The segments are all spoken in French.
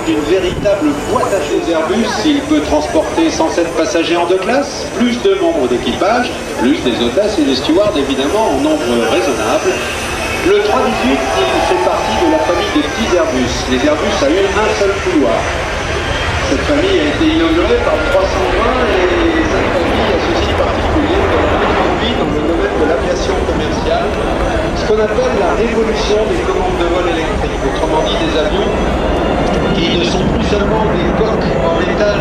D'une véritable boîte à choses Airbus, il peut transporter 107 passagers en 2 classes, plus de membres d'équipage, plus des hôtesses et des stewards évidemment en nombre raisonnable. Le 318, il fait partie de la famille des petits Airbus. Les Airbus a eu un seul couloir. Cette famille a été inaugurée par 320 et cette famille a ceci de particulier qu'elle a introduit dans le domaine de l'aviation commerciale ce qu'on appelle la révolution des commandes de vol électriques, autrement dit des avions qui ne sont plus seulement des coques en métal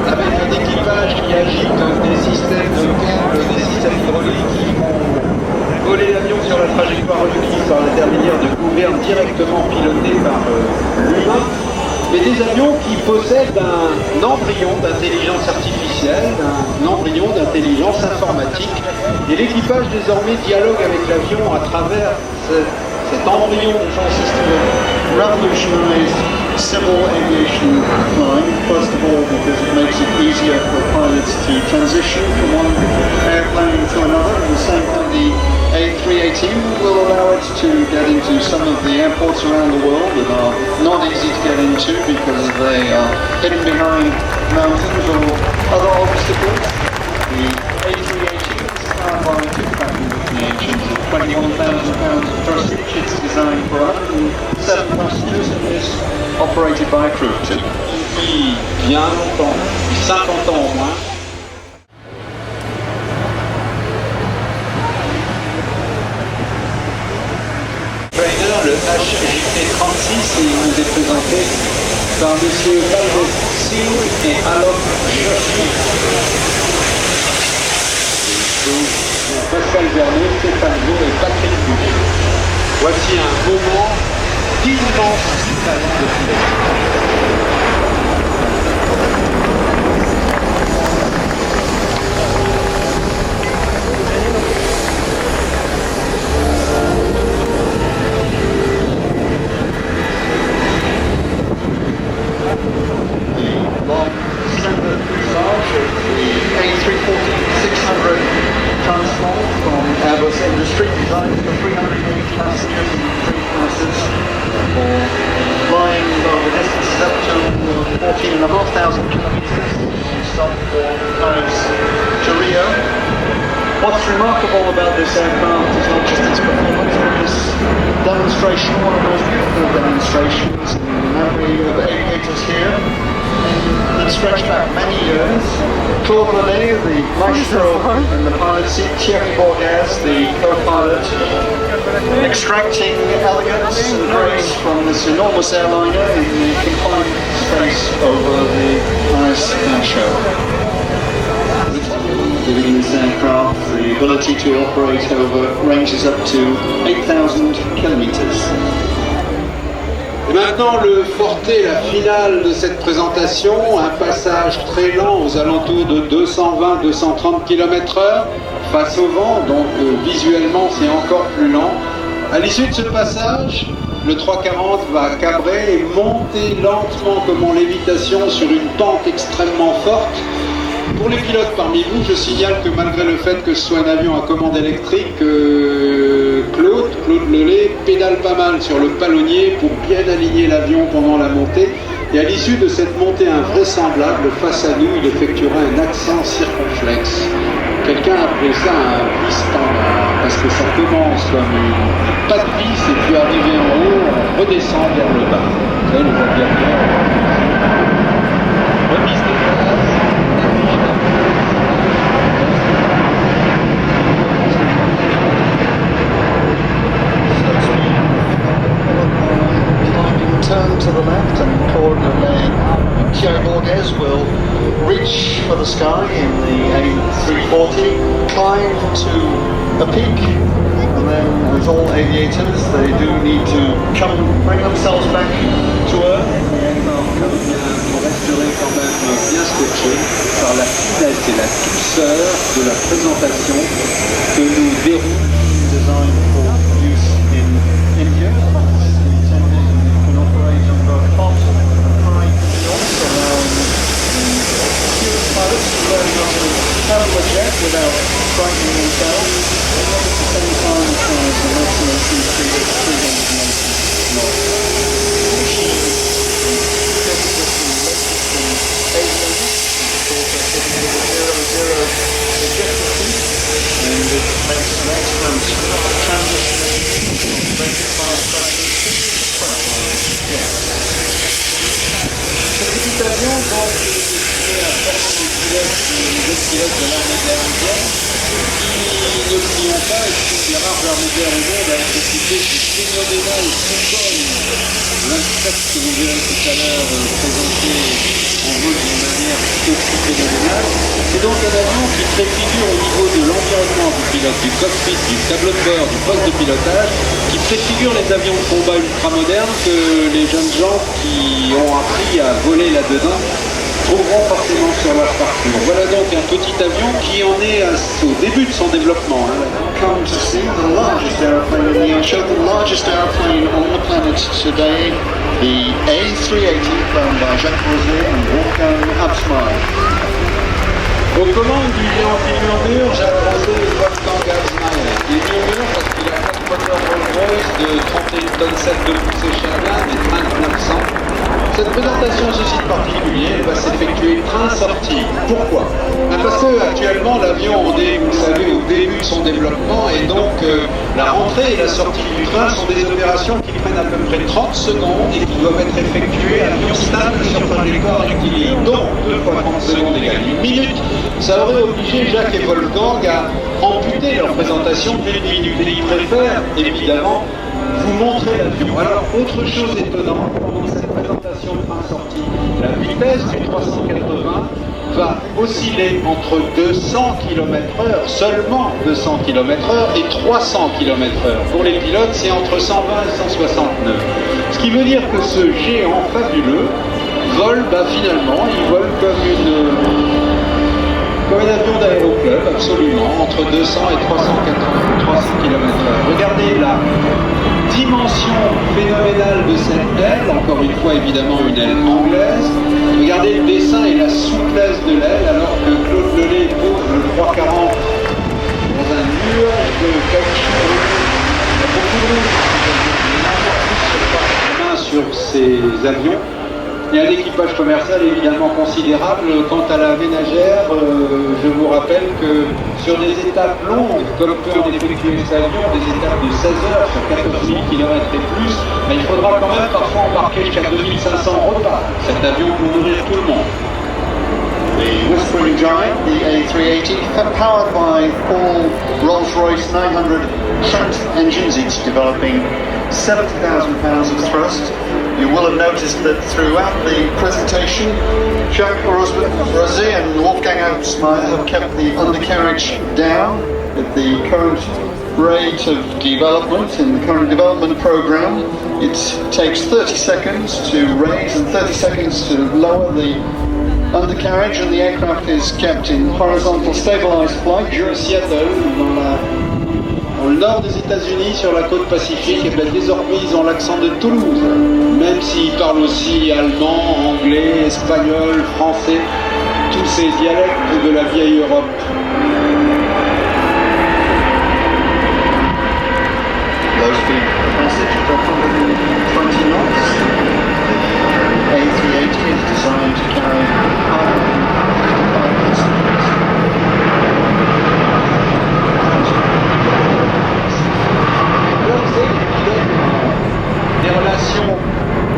avec un équipage qui agite des systèmes de câbles, des systèmes hydrauliques qui vont voler l'avion sur la trajectoire requise par l'intermédiaire de gouvernes directement pilotés par l'humain, mais des avions qui possèdent un embryon d'intelligence artificielle, un embryon d'intelligence informatique, et l'équipage désormais dialogue avec l'avion à travers cet embryon de système. Revolutionized civil aviation flying, first of all because it makes it easier for pilots to transition from one airplane to another, and the same time the A318 will allow it to get into some of the airports around the world that are not easy to get into because they are hidden behind mountains or other obstacles. The A318 is powered by two factories engines at £21,000 per each. It's designed for 107 passengers and is operated by a crew of 2. Depuis bien longtemps, depuis 50 ans au moins. Le HJT-36, il nous est présenté par M. Valdez Singh et Alok Joshi. Pascal Vernet, Stéphane Beau et Patrick Boucher. Voici un moment d'immense talent de pilote. Industry designed for 380 passengers and 3 classes for flying over distances up to 14,500 kilometers and stop for Paris to Rio. What's remarkable about this aircraft is not just its performance, but this demonstration, one of the most beautiful demonstrations in the memory of aviators here. that stretch back many years. Claude Lelay, the maestro in the pilot seat, Thierry Bourgass, the co-pilot, extracting elegance and grace from this enormous airliner in the confined space over the Paris Air Show. Giving this aircraft the ability to operate over ranges up to 8,000 kilometers. Et maintenant le forté, la finale de cette présentation, un passage très lent aux alentours de 220-230 km/h face au vent, donc visuellement c'est encore plus lent. À l'issue de ce passage, le 340 va cabrer et monter lentement comme en lévitation sur une pente extrêmement forte. Pour les pilotes parmi vous, je signale que malgré le fait que ce soit un avion à commande électrique, Claude Lelay pédale pas mal sur le palonnier pour bien aligner l'avion pendant la montée. Et à l'issue de cette montée invraisemblable, face à nous, il effectuera un accent circonflexe. Quelqu'un a appelé ça un vis standard, parce que ça commence comme une pas de vis et puis arrivé en haut, on redescend vers le bas. Vous savez, les avions remise des places. Turn to the left and Claude Lelay and Thierry Bourgass will reach for the sky in the A340, climb to a peak, and then as all aviators they do need to bring themselves back to earth. On resterait quand même bien scotché par la finesse et la douceur de la présentation que nous déroule. Designed for use in India. Handle a jet without frightening themselves, and at the same time it has an maximum speed of 380 knots. The machine zero ejector seat, and it makes an excellent transition from very fast traction to jet. Ce petit avion donc est un performance des pilotes de l'armée de l'air indienne qui, n'oublions pas, est une des rares armées de l'air au monde à être équipée du phénoménal Sukhoi 27 que vous verrez tout à l'heure présenté en vol d'une manière aussi phénoménale. C'est donc un avion qui préfigure au niveau de l'environnement du pilote, du cockpit, du tableau de bord, du poste de pilotage, qui préfigure les avions de combat ultramodernes que les jeunes gens qui ont appris à voler là-dedans trouveront forcément sur leur parcours. Voilà donc un petit avion qui en est au début de son développement. Come to see the largest airplane in the air show, the largest airplane on the planet today, the A380 flown by Jacques Rosé and Wolfgang Absmeyer. Aux commandes du géant qui murmure, Jacques Rosé et Wolfgang Absmeyer. Il murmure parce qu'il a 4 moteurs Rolls-Royce de 31 tonnes 7 de poussée chacun, des trains de 900. Cette présentation suscite particulier, elle va s'effectuer train-sortie. Pourquoi? Parce que actuellement l'avion en est, vous le savez, au début de son développement et donc la rentrée et la sortie du train sont des opérations qui prennent à peu près 30 secondes et qui doivent être effectuées à avion stable sur trajectoire rectiligne. Donc 2 fois 30 secondes égale 1 minute. Ça aurait obligé Jacques et Wolfgang à amputer leur présentation d'une minute. Et ils préfèrent évidemment vous montrer l'avion. Alors, autre chose étonnante, pendant cette présentation de train-sortie, la vitesse du 380 va osciller entre 200 km/h, seulement 200 km/h, et 300 km/h. Pour les pilotes, c'est entre 120 et 169. Ce qui veut dire que ce géant fabuleux vole, finalement, il vole comme un avion d'aéroclub, absolument, entre 200 et 300 km/h. Regardez la dimension phénoménale de cette aile, encore une fois évidemment une aile anglaise. Regardez le dessin et la souplesse de l'aile, alors que Claude Lelay pose le 340 dans un nuage de caoutchouc. Il y a beaucoup de route, sur ces avions. Il y a un équipage commercial évidemment considérable. Quant à la ménagère, je vous rappelle que sur des étapes longues, comme peut en effectuer cet avion, des étapes de 16 heures sur 14 000 km et plus, il faudra quand même parfois embarquer jusqu'à 2500 repas. Cet avion pour nourrir tout le monde. The Whispering Giant, the A380, powered by all Rolls-Royce 900 Trent engines, each developing 70,000 pounds of thrust. You will have noticed that throughout the presentation, Jacques Rosé and Wolfgang Absmeyer have kept the undercarriage down at the current rate of development in the current development program. It takes 30 seconds to raise and 30 seconds to lower the undercarriage, and the aircraft is kept in horizontal stabilized flight. Seattle, dans le nord des États-Unis, sur la côte pacifique, et bien désormais ils ont l'accent de Toulouse, même s'ils parlent aussi allemand, anglais, espagnol, français, tous ces dialectes de la vieille Europe. Low speed passage at 120 knots. The A380 is designed to carry 555 passengers. Des relations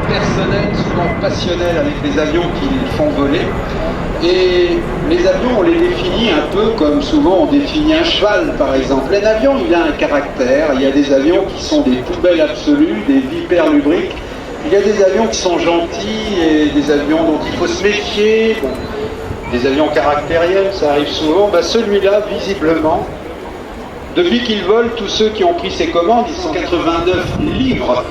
personnelles, souvent passionnelles avec les avions qu'ils font voler. Et les avions, on les définit un peu comme souvent on définit un cheval, par exemple. Un avion, il a un caractère. Il y a des avions qui sont des poubelles absolues, des vipères lubriques. Il y a des avions qui sont gentils et des avions dont il faut se méfier. Bon, des avions caractériels, ça arrive souvent. Celui-là, visiblement, depuis qu'il vole, tous ceux qui ont pris ses commandes, ils sont 89 livres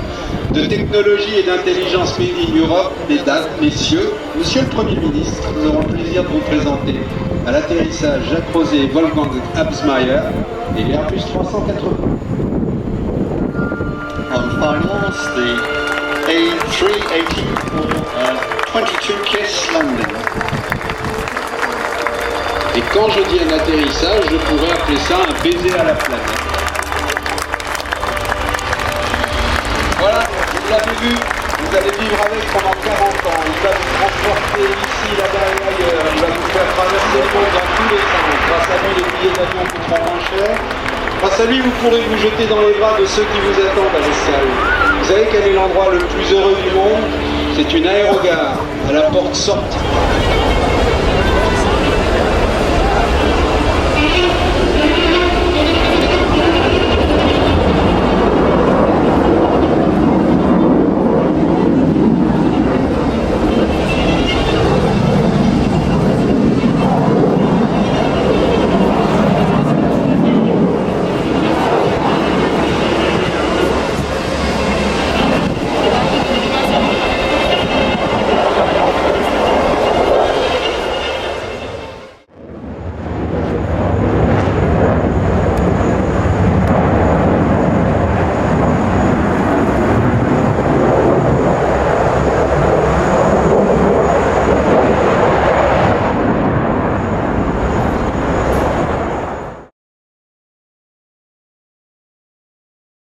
de technologie et d'intelligence made in Europe. Mesdames, messieurs, monsieur le Premier ministre, nous aurons le plaisir de vous présenter à l'atterrissage Jacques Rosé et Wolfgang Absmeyer et l'Airbus 380. On finals, the A380 for 22 kiss landing. Et quand je dis un atterrissage, je pourrais appeler ça un baiser à la planète. Voilà, vous l'avez vu, vous allez vivre avec pendant 40 ans. Il va vous transporter ici, là-bas et ailleurs. Il va vous faire traverser le monde dans tous les sens. Grâce à lui, les billets d'avion coûteront moins cher. Grâce à lui, vous pourrez vous jeter dans les bras de ceux qui vous attendent à l'escale. Vous savez quel est l'endroit le plus heureux du monde? C'est une aérogare, à la porte sortie.